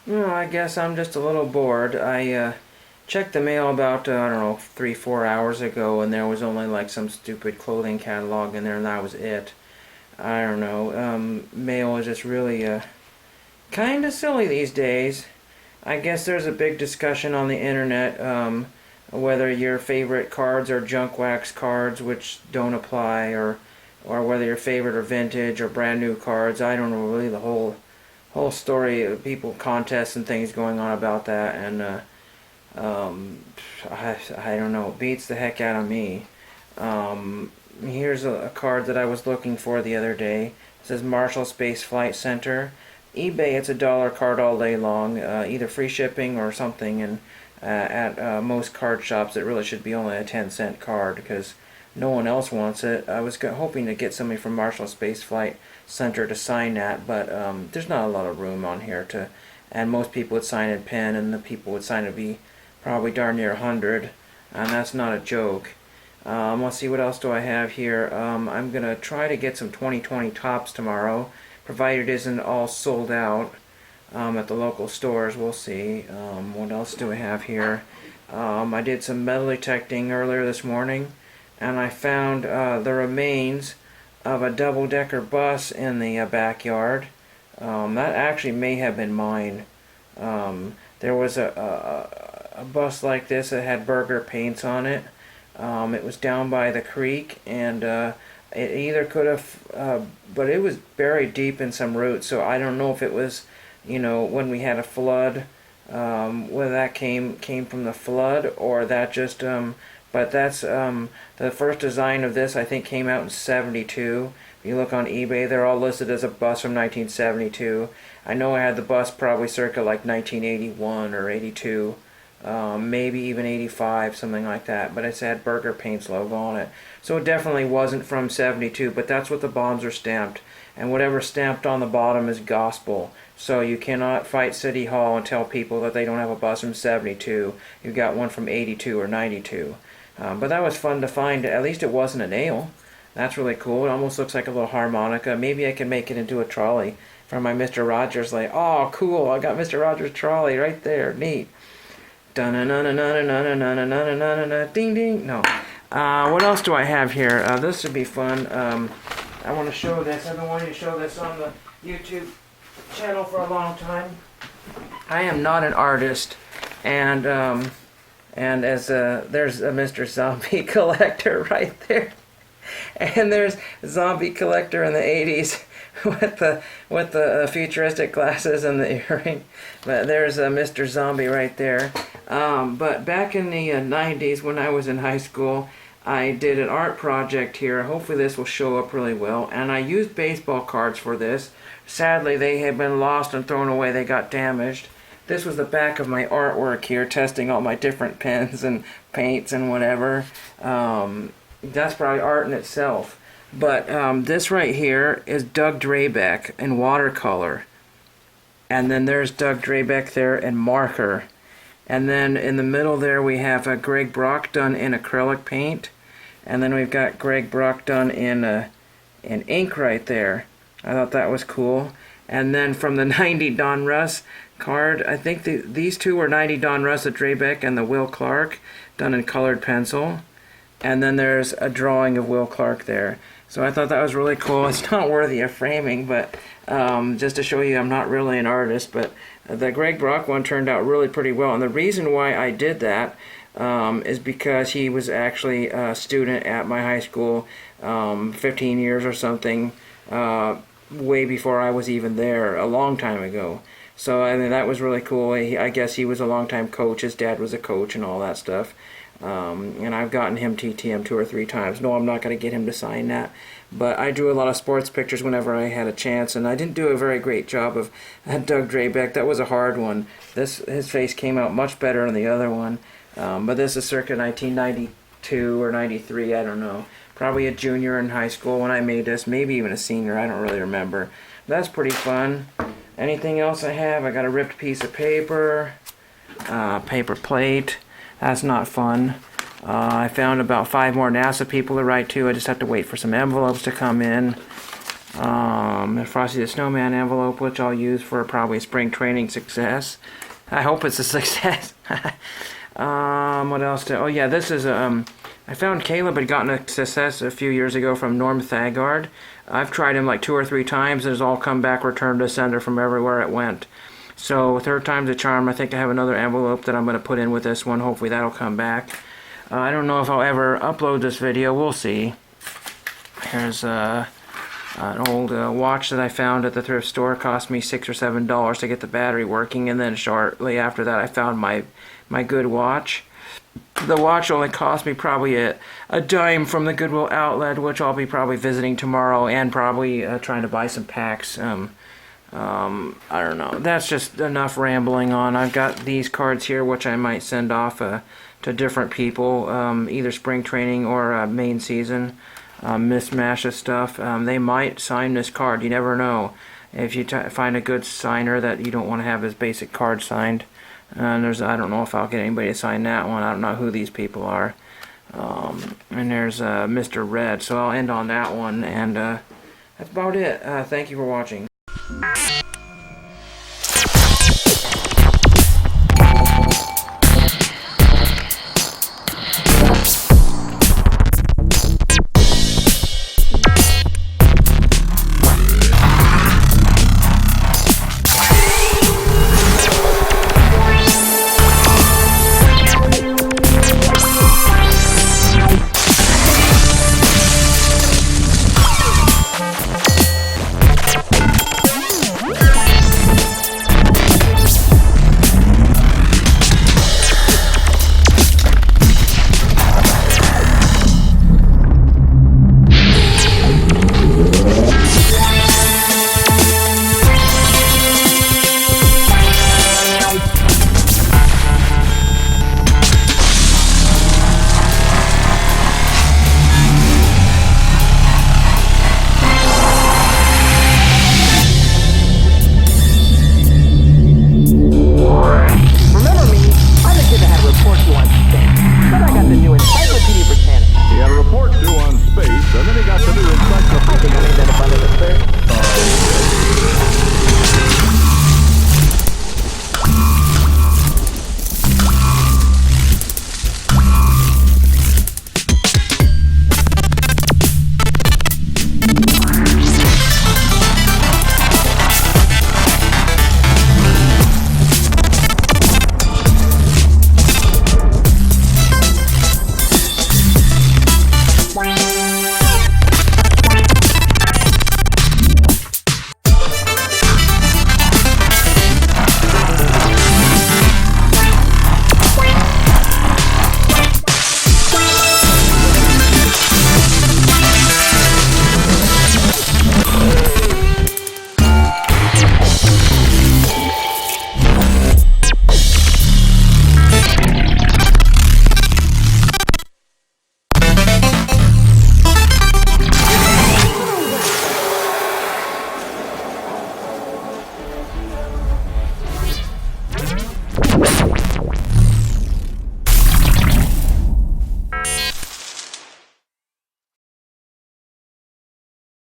No, I guess I'm just a little bored. I checked the mail about, I don't know, 3, 4 hours ago, and there was only like some stupid clothing catalog in there, and that was it. I don't know. Mail is just really kind of silly these days. I guess there's a big discussion on the internet whether your favorite cards are junk wax cards, which don't apply, or whether your favorite are vintage or brand new cards. I don't know really the whole story of people contests and things going on about that, and um, I don't know, it beats the heck out of me. Here's a card that I was looking for the other day. It says Marshall Space Flight Center. eBay, it's $1 card all day long, either free shipping or something, and at most card shops it really should be only a 10-cent card because no one else wants it. I was hoping to get somebody from Marshall Space Flight Center to sign that, but there's not a lot of room on here to, and most people would sign in pen, and the people would sign it be probably darn near 100, and that's not a joke. Let's see, what else do I have here. I'm going to try to get some 2020 tops tomorrow, provided it isn't all sold out at the local stores. We'll see. What else do we have here? I did some metal detecting earlier this morning, and I found the remains of a double-decker bus in the backyard. That actually may have been mine. There was a bus like this that had burger paints on it. It was down by the creek, and it either could have, but it was buried deep in some roots, so I don't know if it was, when we had a flood, whether that came from the flood or that just, but that's, the first design of this I think came out in 72. If you look on eBay, they're all listed as a bus from 1972. I know I had the bus probably circa like 1981 or 82. Maybe even 85, something like that, but it's had Burger Paint's logo on it. So it definitely wasn't from 72, but that's what the bombs are stamped. And whatever's stamped on the bottom is gospel. So you cannot fight City Hall and tell people that they don't have a bus from 72. You've got one from 82 or 92. But that was fun to find. At least it wasn't a nail. That's really cool. It almost looks like a little harmonica. Maybe I can make it into a trolley for my Mr. Rogers. Like, oh, cool, I got Mr. Rogers' trolley right there. Neat. Ding ding. No. What else do I have here? This would be fun. I want to show this. I've been wanting to show this on the YouTube channel for a long time. I am not an artist, and as there's a Mr. Zombie Collector right there, and there's Zombie Collector in the 80s. with the futuristic glasses and the earring. But there's Mr. Zombie right there. But back in the 90s when I was in high school, I did an art project here. Hopefully this will show up really well. And I used baseball cards for this. Sadly, they had been lost and thrown away. They got damaged. This was the back of my artwork here, testing all my different pens and paints and whatever. That's probably art in itself. But this right here is Doug Drabeck in watercolor. And then there's Doug Drabeck there in marker. And then in the middle there we have Greg Brock done in acrylic paint. And then we've got Greg Brock done in ink right there. I thought that was cool. And then from the 90 Don Russ card, I think these two were 90 Don Russ, the Drabeck and the Will Clark, done in colored pencil. And then there's a drawing of Will Clark there. So I thought that was really cool. It's not worthy of framing, but just to show you I'm not really an artist, but the Greg Brock one turned out really pretty well. And the reason why I did that is because he was actually a student at my high school 15 years or something, way before I was even there, a long time ago. So I mean, that was really cool. I guess he was a longtime coach. His dad was a coach and all that stuff. And I've gotten him TTM 2 or 3 times. No, I'm not going to get him to sign that. But I drew a lot of sports pictures whenever I had a chance, and I didn't do a very great job of Doug Drabeck. That was a hard one. His face came out much better than the other one. But this is circa 1992 or 93, I don't know. Probably a junior in high school when I made this, maybe even a senior, I don't really remember. That's pretty fun. Anything else I have? I got a ripped piece of paper, paper plate. That's not fun. I found about 5 more NASA people to write to. I just have to wait for some envelopes to come in. Frosty the Snowman envelope, which I'll use for probably spring training success. I hope it's a success. What else? Oh yeah, this is I found Caleb had gotten a success a few years ago from Norm Thagard. I've tried him like 2 or 3 times. It's all come back returned to sender from everywhere it went. So 3rd time's a charm. I think I have another envelope that I'm going to put in with this one. Hopefully that'll come back. I don't know if I'll ever upload this video. We'll see. Here's an old watch that I found at the thrift store. It cost me $6 or $7 to get the battery working, and then shortly after that I found my good watch. The watch only cost me probably a dime from the Goodwill outlet, which I'll be probably visiting tomorrow, and probably trying to buy some packs. I don't know. That's just enough rambling on. I've got these cards here, which I might send off to different people, either spring training or main season. Miss Mash's stuff. They might sign this card. You never know. If you find a good signer that you don't want to have his basic card signed. I don't know if I'll get anybody to sign that one. I don't know who these people are. And there's Mr. Red. So I'll end on that one. And that's about it. Thank you for watching.